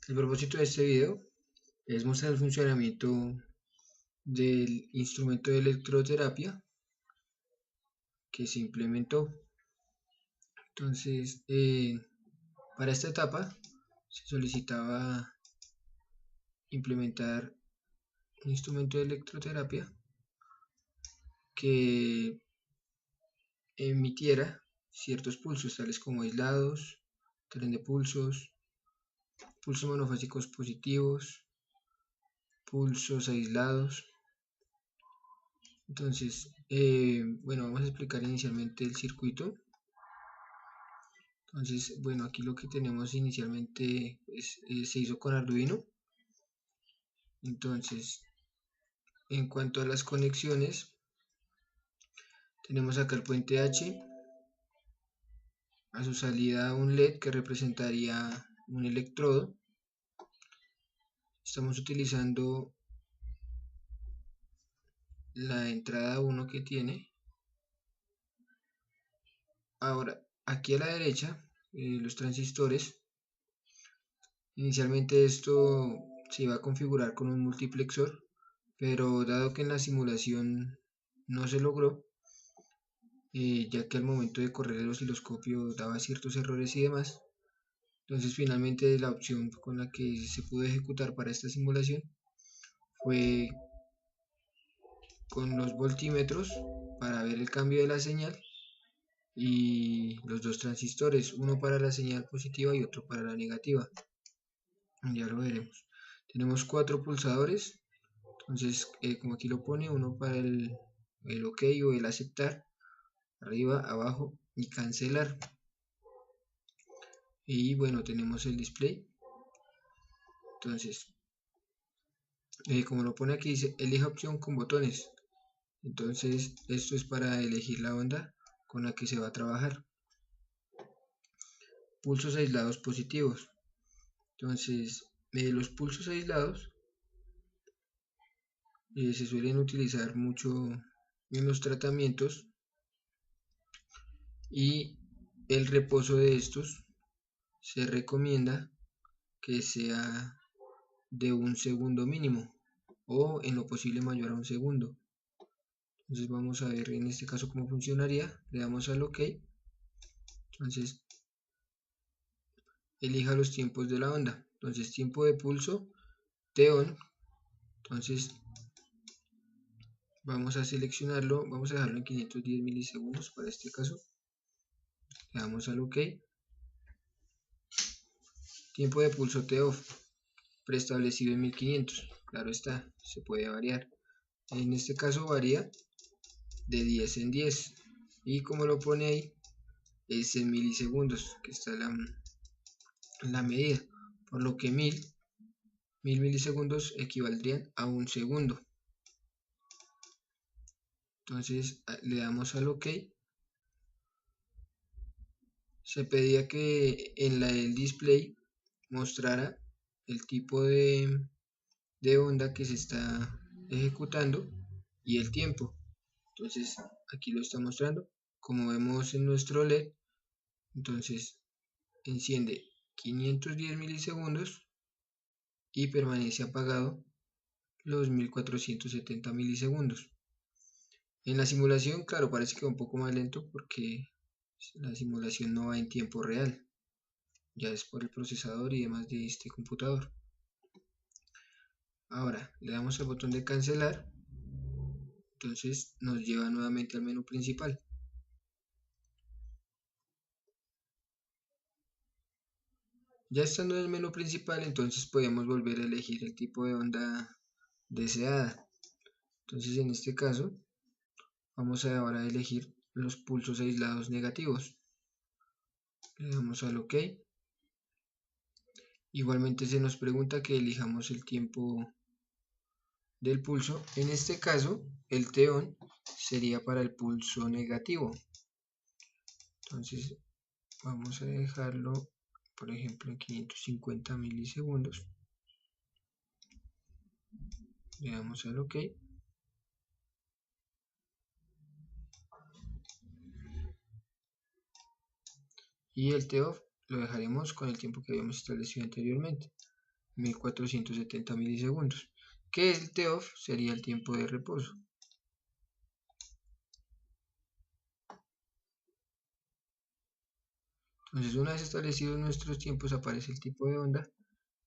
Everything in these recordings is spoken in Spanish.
El propósito de este video es mostrar el funcionamiento del instrumento de electroterapia que se implementó. Entonces, para esta etapa se solicitaba implementar un instrumento de electroterapia que emitiera ciertos pulsos, tales como aislados, tren de pulsos, pulsos monofásicos positivos, pulsos aislados. Entonces, bueno, vamos a explicar inicialmente el circuito. Entonces, bueno, aquí lo que tenemos inicialmente se hizo con Arduino. Entonces, en cuanto a las conexiones, tenemos acá el puente H, a su salida un LED que representaría un electrodo. Estamos utilizando la entrada 1 que tiene. Ahora, aquí a la derecha, los transistores. Inicialmente esto se iba a configurar con un multiplexor, pero dado que en la simulación no se logró, ya que al momento de correr el osciloscopio daba ciertos errores y demás, entonces finalmente la opción con la que se pudo ejecutar para esta simulación fue con los voltímetros para ver el cambio de la señal y los dos transistores, uno para la señal positiva y otro para la negativa. Ya lo veremos. Tenemos 4 pulsadores, entonces como aquí lo pone, uno para el OK o el aceptar, arriba, abajo y cancelar. Y bueno, tenemos el display. Entonces, como lo pone aquí, dice elija opción con botones. Entonces, esto es para elegir la onda con la que se va a trabajar. Pulsos aislados positivos. Entonces, los pulsos aislados se suelen utilizar mucho en los tratamientos y el reposo de estos se recomienda que sea de 1 segundo mínimo o en lo posible mayor a 1 segundo. Entonces vamos a ver en este caso cómo funcionaría. Le damos al OK. Entonces elija los tiempos de la onda. Entonces tiempo de pulso T-on. Entonces vamos a seleccionarlo, vamos a dejarlo en 510 milisegundos para este caso. Le damos al OK. Tiempo de pulso T-off preestablecido en 1500. Claro está, se puede variar. En este caso varía de 10 en 10. Y como lo pone ahí, es en milisegundos, que está la medida. Por lo que 1000 milisegundos equivaldrían a 1 segundo. Entonces le damos al OK. Se pedía que en el display mostrara el tipo de onda que se está ejecutando y el tiempo. Entonces aquí lo está mostrando. Como vemos en nuestro LED, entonces enciende 510 milisegundos y permanece apagado los 1470 milisegundos. En la simulación, claro, parece que va un poco más lento porque la simulación no va en tiempo real, ya es por el procesador y demás de este computador. Ahora le damos al botón de cancelar, entonces nos lleva nuevamente al menú principal. Ya estando en el menú principal, entonces podemos volver a elegir el tipo de onda deseada. Entonces en este caso vamos a ahora elegir los pulsos aislados negativos. Le damos al OK. Igualmente se nos pregunta que elijamos el tiempo del pulso. En este caso el T-on sería para el pulso negativo. Entonces vamos a dejarlo, por ejemplo, en 550 milisegundos. Le damos al OK. Y el T-off lo dejaremos con el tiempo que habíamos establecido anteriormente. 1470 milisegundos, que el T-off sería el tiempo de reposo. Entonces, una vez establecidos nuestros tiempos, aparece el tipo de onda.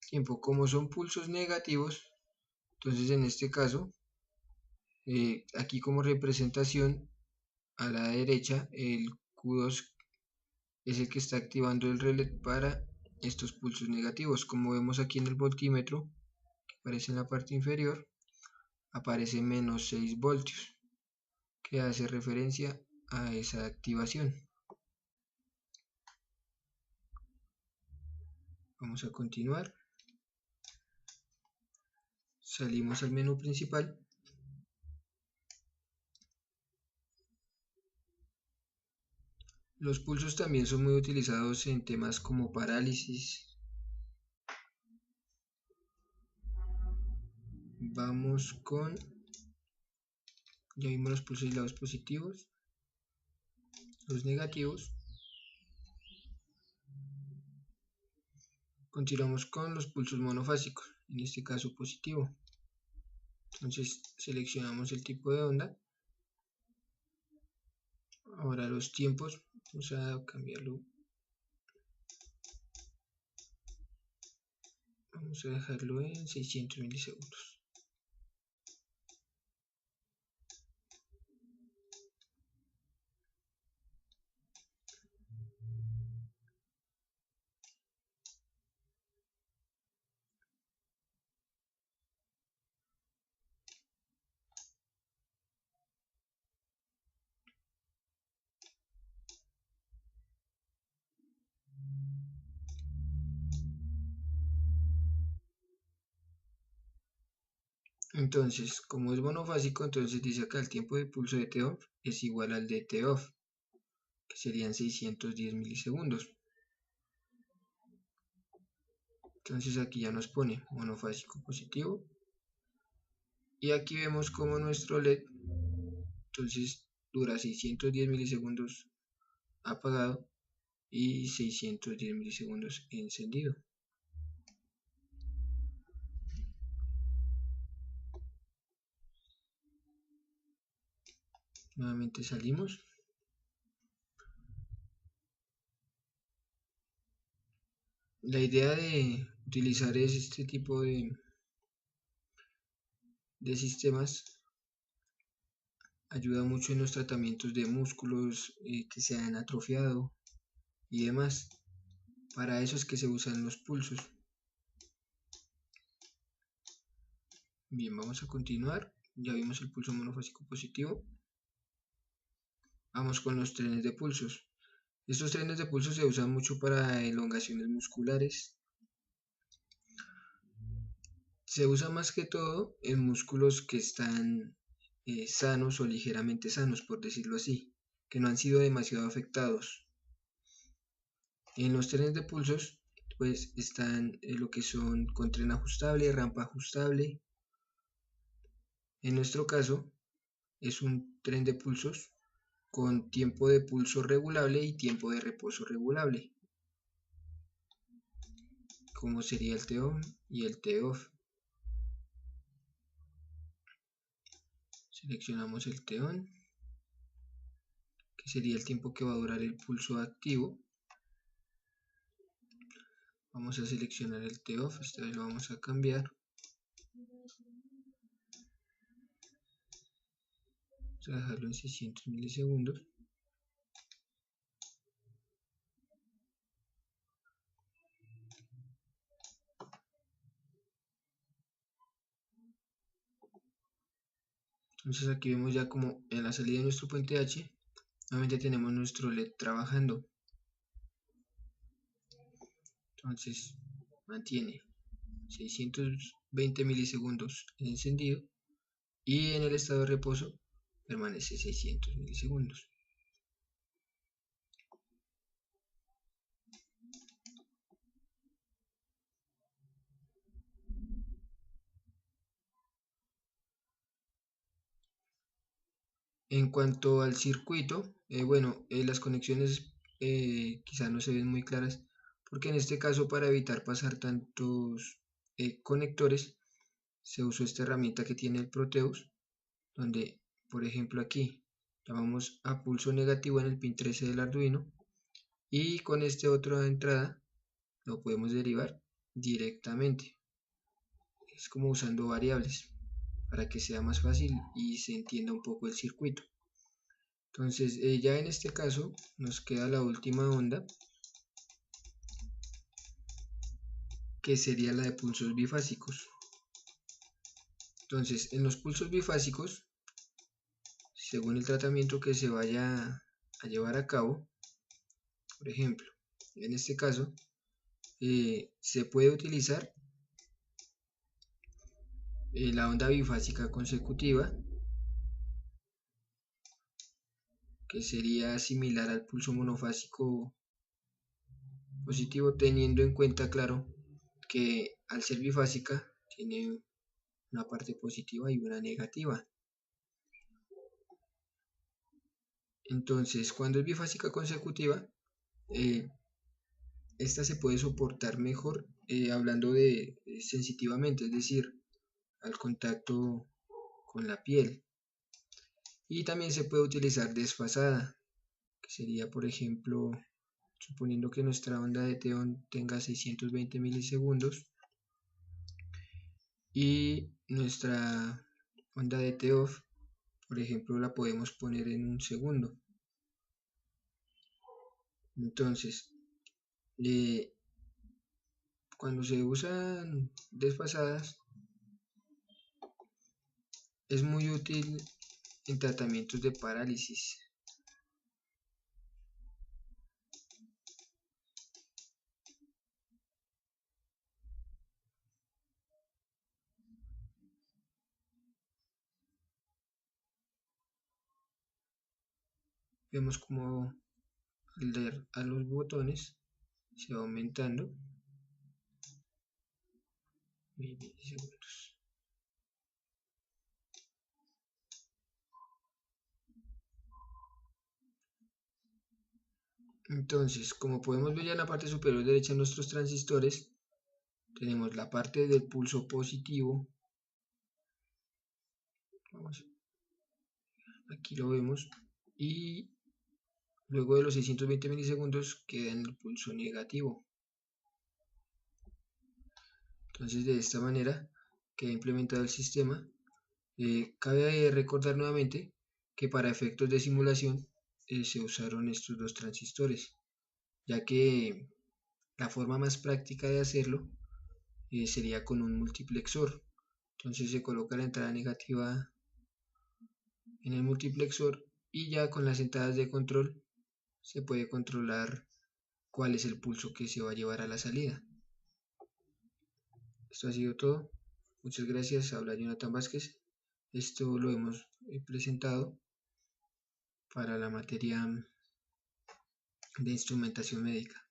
Tiempo, como son pulsos negativos, entonces en este caso, aquí como representación a la derecha, el Q2 es el que está activando el relé para estos pulsos negativos. Como vemos aquí en el voltímetro, que aparece en la parte inferior, aparece menos 6 voltios, que hace referencia a esa activación. Vamos a continuar. Salimos al menú principal. Los pulsos también son muy utilizados en temas como parálisis. Vamos con, ya vimos los pulsos y lados positivos, los negativos. Continuamos con los pulsos monofásicos, en este caso positivo. Entonces seleccionamos el tipo de onda. Ahora los tiempos, vamos a cambiarlo. Vamos a dejarlo en 600 milisegundos. Entonces, como es monofásico, entonces dice acá el tiempo de pulso de T-off es igual al de T-off, que serían 610 milisegundos. Entonces aquí ya nos pone monofásico positivo. Y aquí vemos como nuestro LED, entonces dura 610 milisegundos apagado y 610 milisegundos encendido. Nuevamente salimos. La idea de utilizar este tipo de sistemas ayuda mucho en los tratamientos de músculos que se han atrofiado y demás. Para eso es que se usan los pulsos. Bien, vamos a continuar. Ya vimos el pulso monofásico positivo. Vamos con los trenes de pulsos. Estos trenes de pulso se usan mucho para elongaciones musculares. Se usa más que todo en músculos que están sanos o ligeramente sanos, por decirlo así, que no han sido demasiado afectados. En los trenes de pulsos, pues están lo que son con tren ajustable, rampa ajustable. En nuestro caso, es un tren de pulsos con tiempo de pulso regulable y tiempo de reposo regulable, como sería el T-on y el T-off. Seleccionamos el T-on, que sería el tiempo que va a durar el pulso activo. Vamos a seleccionar el T-off, esta vez lo vamos a cambiar. Vamos a dejarlo en 600 milisegundos. Entonces aquí vemos ya como en la salida de nuestro puente H, nuevamente tenemos nuestro LED trabajando. Entonces mantiene 620 milisegundos en encendido y en el estado de reposo permanece 600 milisegundos. En cuanto al circuito, bueno, las conexiones quizá no se ven muy claras, porque en este caso para evitar pasar tantos conectores, se usó esta herramienta que tiene el Proteus, donde por ejemplo aquí llamamos a pulso negativo en el pin 13 del Arduino, y con este otro de entrada lo podemos derivar directamente. Es como usando variables para que sea más fácil y se entienda un poco el circuito. Entonces ya en este caso nos queda la última onda, que sería la de pulsos bifásicos. Entonces en los pulsos bifásicos, según el tratamiento que se vaya a llevar a cabo, por ejemplo, en este caso se puede utilizar la onda bifásica consecutiva, que sería similar al pulso monofásico positivo, teniendo en cuenta, claro, que al ser bifásica tiene una parte positiva y una negativa. Entonces, cuando es bifásica consecutiva, esta se puede soportar mejor hablando de sensitivamente, es decir, al contacto con la piel. Y también se puede utilizar desfasada, que sería, por ejemplo, suponiendo que nuestra onda de TON tenga 620 milisegundos y nuestra onda de TOFF, por ejemplo, la podemos poner en 1 segundo. Entonces, cuando se usan desfasadas, es muy útil en tratamientos de parálisis. Vemos como al dar a los botones se va aumentando milisegundos. Entonces, como podemos ver ya en la parte superior derecha de nuestros transistores, tenemos la parte del pulso positivo. Aquí lo vemos. Y luego de los 620 milisegundos queda en el pulso negativo. Entonces, de esta manera queda implementado el sistema. Cabe recordar nuevamente que para efectos de simulación se usaron estos dos transistores, ya que la forma más práctica de hacerlo sería con un multiplexor. Entonces se coloca la entrada negativa en el multiplexor y ya con las entradas de control se puede controlar cuál es el pulso que se va a llevar a la salida. Esto ha sido todo. Muchas gracias. Habla Jonathan Vázquez. Esto lo hemos presentado para la materia de instrumentación médica.